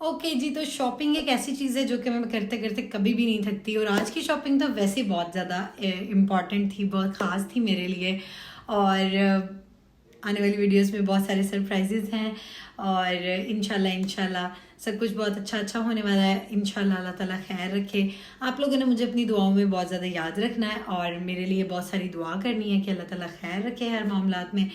Okay जी, तो shopping एक ऐसी चीज़ है जो कि मैं करते करते कभी भी नहीं थकती। और आज की शॉपिंग तो वैसे ही बहुत ज़्यादा इम्पॉर्टेंट थी, बहुत ख़ास थी मेरे लिए। और आने वाली वीडियोस में बहुत सारे सरप्राइजेज हैं और इंशाल्लाह इंशाल्लाह सब कुछ बहुत अच्छा अच्छा होने वाला है। इंशाल्लाह अल्लाह ताला खैर रखे। आप लोगों ने मुझे अपनी दुआओं में बहुत ज़्यादा याद रखना है और मेरे लिए बहुत सारी दुआ करनी है कि अल्लाह ताला खैर रखे हर मामलात में।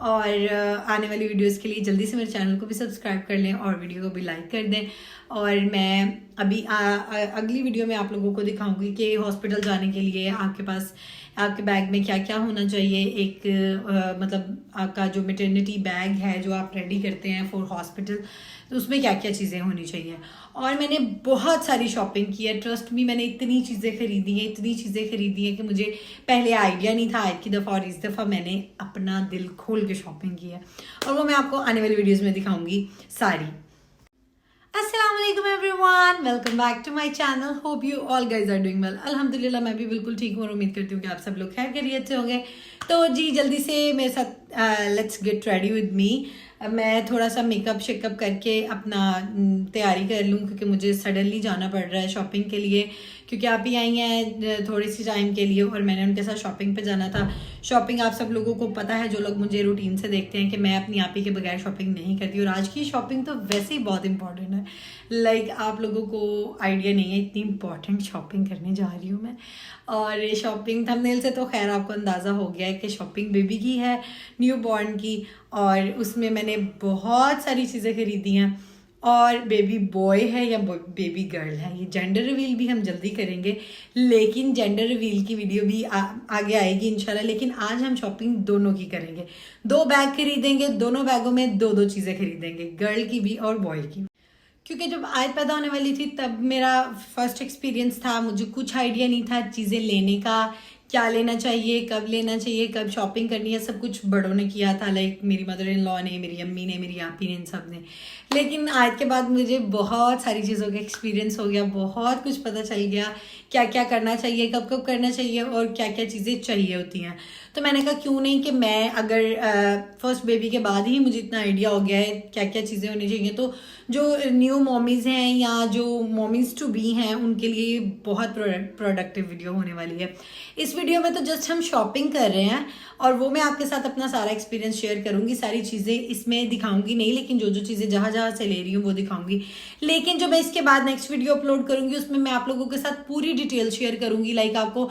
और आने वाली वीडियोस के लिए जल्दी से मेरे चैनल को भी सब्सक्राइब कर लें और वीडियो को भी लाइक कर दें। और मैं अभी अगली वीडियो में आप लोगों को दिखाऊंगी कि हॉस्पिटल जाने के लिए आपके पास आपके बैग में क्या क्या होना चाहिए। एक मतलब आपका जो मेटर्निटी बैग है जो आप रेडी करते हैं फॉर हॉस्पिटल, तो उसमें क्या क्या चीज़ें होनी चाहिए। और मैंने बहुत सारी शॉपिंग की है, ट्रस्ट मी। मैंने इतनी चीज़ें खरीदी हैं, इतनी चीज़ें खरीदी हैं कि मुझे पहले आइडिया नहीं था। आज की दफ़ा और इस दफ़ा मैंने अपना दिल खोल के शॉपिंग की है और वो मैं आपको आने वाली वीडियोज़ में दिखाऊंगी सारी। अस्सलाम वालेकुम everyone, welcome back to my channel. Hope you all guys are doing well. अल्हम्दुलिल्लाह मैं भी बिल्कुल ठीक हूँ और उम्मीद करती हूँ कि आप सब लोग खैर खैरियत से होंगे। तो जी जल्दी से मेरे साथ let's get ready with me. मैं थोड़ा सा मेकअप शेकअप करके अपना तैयारी कर लूँ क्योंकि मुझे सडनली जाना पड़ रहा है शॉपिंग के लिए। क्योंकि आप ही आई हैं थोड़ी सी टाइम के लिए और मैंने उनके साथ शॉपिंग पे जाना था। शॉपिंग आप सब लोगों को पता है, जो लोग मुझे रूटीन से देखते हैं, कि मैं अपनी आप ही के बगैर शॉपिंग नहीं करती। और आज की शॉपिंग तो वैसे ही बहुत इंपॉर्टेंट है। लाइक आप लोगों को आइडिया नहीं है इतनी इंपॉर्टेंट शॉपिंग करने जा रही हूँ मैं। और शॉपिंग थंबनेल से तो खैर आपको अंदाज़ा हो गया है कि शॉपिंग बेबी की है, न्यू बॉर्न की। और उसमें मैंने बहुत सारी चीज़ें खरीदी हैं। और बेबी बॉय है या बेबी गर्ल है, ये जेंडर रिवील भी हम जल्दी करेंगे, लेकिन जेंडर रिवील की वीडियो भी आगे आएगी इंशाल्लाह। लेकिन आज हम शॉपिंग दोनों की करेंगे। 2 बैग खरीदेंगे, दोनों बैगों में दो दो चीज़ें खरीदेंगे, गर्ल की भी और बॉय की। क्योंकि जब आयत पैदा होने वाली थी तब मेरा फर्स्ट एक्सपीरियंस था, मुझे कुछ आइडिया नहीं था चीज़ें लेने का, क्या लेना चाहिए, कब लेना चाहिए, कब शॉपिंग करनी है। सब कुछ बड़ों ने किया था, लाइक मेरी मदर इन लॉ ने, मेरी अम्मी ने, मेरी आपी ने, इन सब ने। लेकिन आज के बाद मुझे बहुत सारी चीज़ों का एक्सपीरियंस हो गया, बहुत कुछ पता चल गया क्या क्या करना चाहिए, कब कब करना चाहिए और क्या क्या चीज़ें चाहिए होती हैं। तो मैंने कहा क्यों नहीं कि मैं अगर फर्स्ट बेबी के बाद ही मुझे इतना आइडिया हो गया है क्या क्या चीज़ें होनी चाहिए, तो जो न्यू मॉमीज़ हैं या जो मॉमीज़ टू बी हैं उनके लिए बहुत प्रोडक्टिव वीडियो होने वाली है। इस वीडियो में तो जस्ट हम शॉपिंग कर रहे हैं और वो मैं आपके साथ अपना सारा एक्सपीरियंस शेयर करूंगी। सारी चीज़ें इसमें दिखाऊंगी नहीं, लेकिन जो जो चीज़ें जहाँ जहाँ से ले रही हूँ वो दिखाऊंगी। लेकिन जो मैं इसके बाद नेक्स्ट वीडियो अपलोड करूंगी उसमें मैं आप लोगों के साथ पूरी डिटेल शेयर करूंगी। लाइक आपको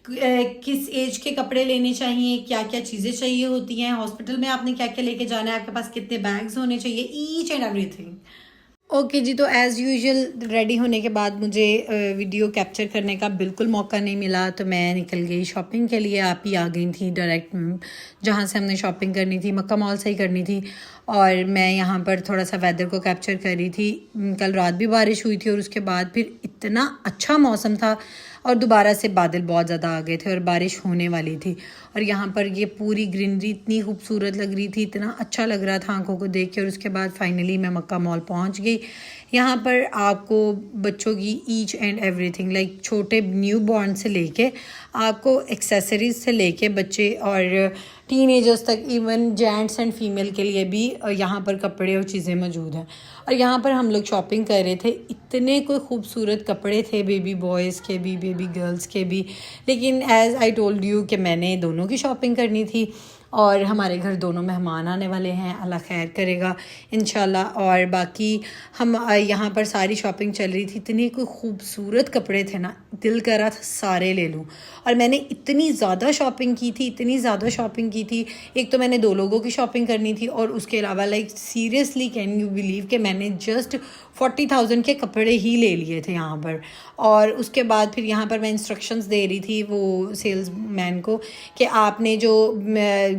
किस एज के कपड़े लेने चाहिए, क्या क्या चीज़ें चाहिए होती हैं, हॉस्पिटल में आपने क्या क्या लेके जाना है, आपके पास कितने बैग्स होने चाहिए, ईच एंड एवरीथिंग। ओके जी, तो एज़ यूजुअल रेडी होने के बाद मुझे वीडियो कैप्चर करने का बिल्कुल मौका नहीं मिला, तो मैं निकल गई शॉपिंग के लिए। आप ही आ गई थी डायरेक्ट जहाँ से हमने शॉपिंग करनी थी, मक्का मॉल से ही करनी थी। और मैं यहाँ पर थोड़ा सा वेदर को कैप्चर कर रही थी। कल रात भी बारिश हुई थी और उसके बाद फिर इतना अच्छा मौसम था और दोबारा से बादल बहुत ज़्यादा आ गए थे और बारिश होने वाली थी। और यहाँ पर ये पूरी ग्रीनरी इतनी खूबसूरत लग रही थी, इतना अच्छा लग रहा था आंखों को देख के। और उसके बाद फाइनली मैं मक्का मॉल पहुँच गई। यहाँ पर आपको बच्चों की ईच एंड एवरीथिंग, लाइक छोटे न्यू बॉर्न से लेके आपको एक्सेसरीज से लेके बच्चे और टीनेजर्स तक, इवन जेंट्स एंड फीमेल के लिए भी यहाँ पर कपड़े और चीज़ें मौजूद हैं। और यहाँ पर हम लोग शॉपिंग कर रहे थे, इतने कोई खूबसूरत कपड़े थे, बेबी बॉयज़ के भी बेबी गर्ल्स के भी। लेकिन एज़ आई टोल्ड यू कि मैंने दोनों की शॉपिंग करनी थी और हमारे घर दोनों मेहमान आने वाले हैं, अल्लाह खैर करेगा इंशाल्लाह। और बाकी हम यहाँ पर सारी शॉपिंग चल रही थी, इतने कोई खूबसूरत कपड़े थे ना, दिल कर रहा था सारे ले लूँ। और मैंने इतनी ज़्यादा शॉपिंग की थी, इतनी ज़्यादा शॉपिंग की थी। एक तो मैंने 2 लोगों की शॉपिंग करनी थी और उसके अलावा like seriously can you believe कि मैंने जस्ट 40,000 के कपड़े ही ले लिए थे यहाँ पर। और उसके बाद फिर यहाँ पर मैं इंस्ट्रक्शंस दे रही थी वो सेल्स मैन को कि आपने जो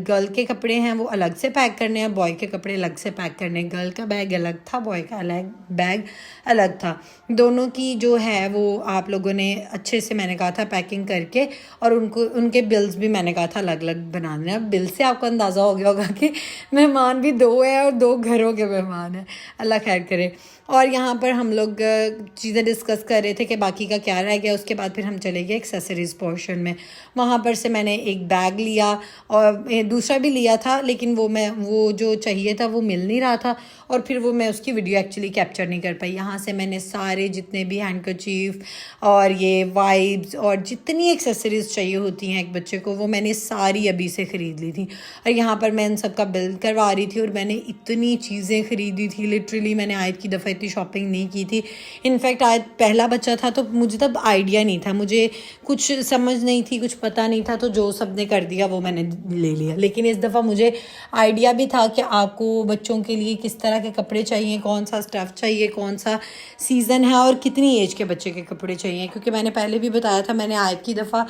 गर्ल के कपड़े हैं वो अलग से पैक करने हैं, बॉय के कपड़े अलग से पैक करने हैं। गर्ल का बैग अलग था, बॉय का अलग बैग अलग था। दोनों की जो है वो आप लोगों ने अच्छे से, मैंने कहा था, पैकिंग करके, और उनको उनके बिल्स भी मैंने कहा था अलग अलग बनाने हैं। बिल से आपको अंदाज़ा हो गया होगा कि मेहमान भी 2 हैं और 2 घरों के मेहमान हैं, अल्लाह खैर करे। और यहाँ पर हम लोग चीज़ें डिस्कस कर रहे थे कि बाकी का क्या रह गया। उसके बाद फिर हम चले गए एक्सेसरीज़ पोर्शन में। वहाँ पर से मैंने एक बैग लिया और दूसरा भी लिया था, लेकिन वो जो चाहिए था वो मिल नहीं रहा था। और फिर वो मैं उसकी वीडियो एक्चुअली कैप्चर नहीं कर पाई। यहाँ से मैंने सारे जितने भी हैंडकरचीफ और ये वाइब्स और जितनी एक्सेसरीज चाहिए होती हैं एक बच्चे को, वो मैंने सारी अभी से ख़रीद ली थी। और यहाँ पर मैं इन सब का बिल करवा रही थी और मैंने इतनी चीज़ें ख़रीदी थी, लिटरली मैंने आयत की दफ़ा इतनी शॉपिंग नहीं की थी। इनफैक्ट आयत पहला बच्चा था तो मुझे तब आइडिया नहीं था, मुझे कुछ समझ नहीं थी, कुछ पता नहीं था, तो जो सब ने कर दिया वो मैंने ले लिया। लेकिन इस दफ़ा मुझे आइडिया भी था कि आपको बच्चों के लिए किस तरह के कपड़े चाहिए, कौन सा स्टफ़ चाहिए, कौन सा सीज़न है और कितनी एज के बच्चे के कपड़े चाहिए। क्योंकि मैंने पहले भी बताया था, मैंने आयत की दफ़ा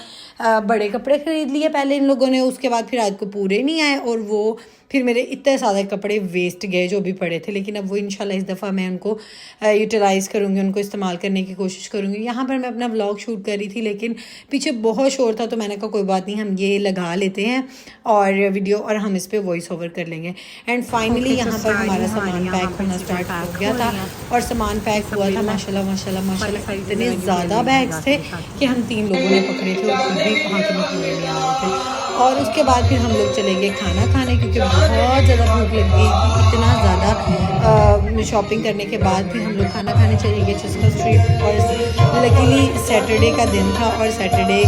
बड़े कपड़े ख़रीद लिए पहले इन लोगों ने, उसके बाद फिर आयत को पूरे नहीं आए और वो फिर मेरे इतने सारे कपड़े वेस्ट गए जो भी पड़े थे। लेकिन अब वो इंशाल्लाह इस दफ़ा मैं उनको यूटिलाइज़ करूँगी, उनको इस्तेमाल करने की कोशिश करूँगी। यहाँ पर मैं अपना व्लॉग शूट कर रही थी लेकिन पीछे बहुत शोर था, तो मैंने कहा कोई बात नहीं, हम ये लगा लेते हैं और वीडियो और हम इस पर वॉइस ओवर कर लेंगे। एंड फाइनली यहाँ पर हमारा सामान पैक होना स्टार्ट हो गया था और सामान पैक हुआ था माशाल्लाह माशाल्लाह माशाल्लाह। इतने ज़्यादा बैग्स थे कि हम 3 लोगों ने पकड़े थे और खुद भी हाथ में पूरे नहीं आ रहे थे। और उसके बाद फिर हम लोग चले गए खाना खाने, क्योंकि बहुत ज़्यादा भूख लग गई थी। इतना ज़्यादा शॉपिंग करने के बाद फिर हम लोग खाना खाने चले गए चस्का स्ट्रीट। और लकीली सैटरडे का दिन था और सैटरडे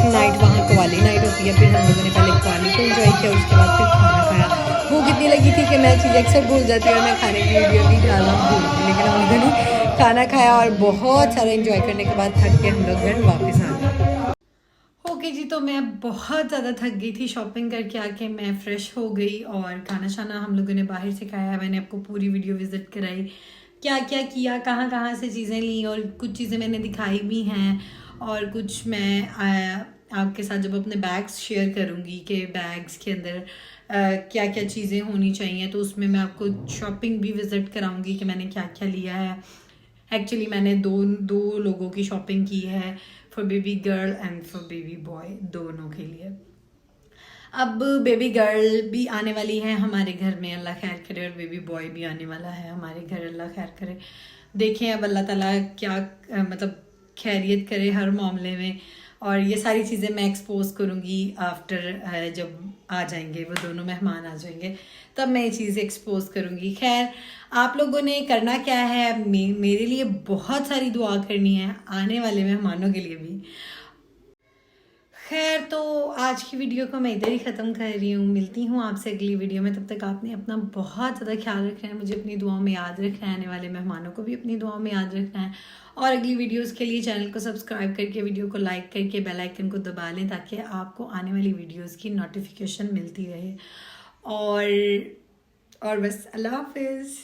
नाइट वहाँ कवाली नाइट होती है। फिर हम लोगों ने पहले कवाली को एंजॉय किया, उसके बाद फिर खाना खाया। भूख इतनी लगी थी कि मैं चीज़ अक्सर भूल जाती हूँ और मैं खाने की वीडियो भी डालना भूलती, लेकिन हम लोगों ने खाना खाया और बहुत सारा एंजॉय करने के बाद थक के हम लोग घर वापस आ गए। ओके जी, तो मैं बहुत ज़्यादा थक गई थी शॉपिंग करके आके, मैं फ़्रेश हो गई और खाना शाना हम लोगों ने बाहर से खाया। मैंने आपको पूरी वीडियो विज़िट कराई, क्या क्या किया, कहाँ कहाँ से चीज़ें ली और कुछ चीज़ें मैंने दिखाई भी हैं और कुछ मैं आपके साथ जब अपने बैग्स शेयर करूँगी कि बैग्स के अंदर क्या क्या चीज़ें होनी चाहिए, तो उसमें मैं आपको शॉपिंग भी विज़िट कराऊँगी कि मैंने क्या क्या लिया है। एक्चुअली मैंने दो लोगों की शॉपिंग की है, for baby girl and for baby boy, दोनों के लिए। अब बेबी गर्ल भी आने वाली है हमारे घर में, अल्लाह खैर करे, और बेबी बॉय भी आने वाला है हमारे घर, अल्लाह खैर करे। देखें अब अल्लाह ताला क्या मतलब खैरियत करे हर मामले में। और ये सारी चीज़ें मैं एक्सपोज करूँगी आफ्टर, जब आ जाएंगे वो दोनों मेहमान आ जाएंगे तब मैं ये चीज़ एक्सपोज करूँगी। खैर आप लोगों ने करना क्या है, मेरे लिए बहुत सारी दुआ करनी है, आने वाले मेहमानों के लिए भी। खैर तो आज की वीडियो को मैं इधर ही ख़त्म कर रही हूँ, मिलती हूँ आपसे अगली वीडियो में। तब तक आपने अपना बहुत ज़्यादा ख्याल रखना है, मुझे अपनी दुआओं में याद रखना है, आने वाले मेहमानों को भी अपनी दुआओं में याद रखना है। और अगली वीडियोस के लिए चैनल को सब्सक्राइब करके, वीडियो को लाइक करके बेल आइकन को दबा लें ताकि आपको आने वाली वीडियोस की नोटिफिकेशन मिलती रहे। और बस अल्लाह हाफिज़।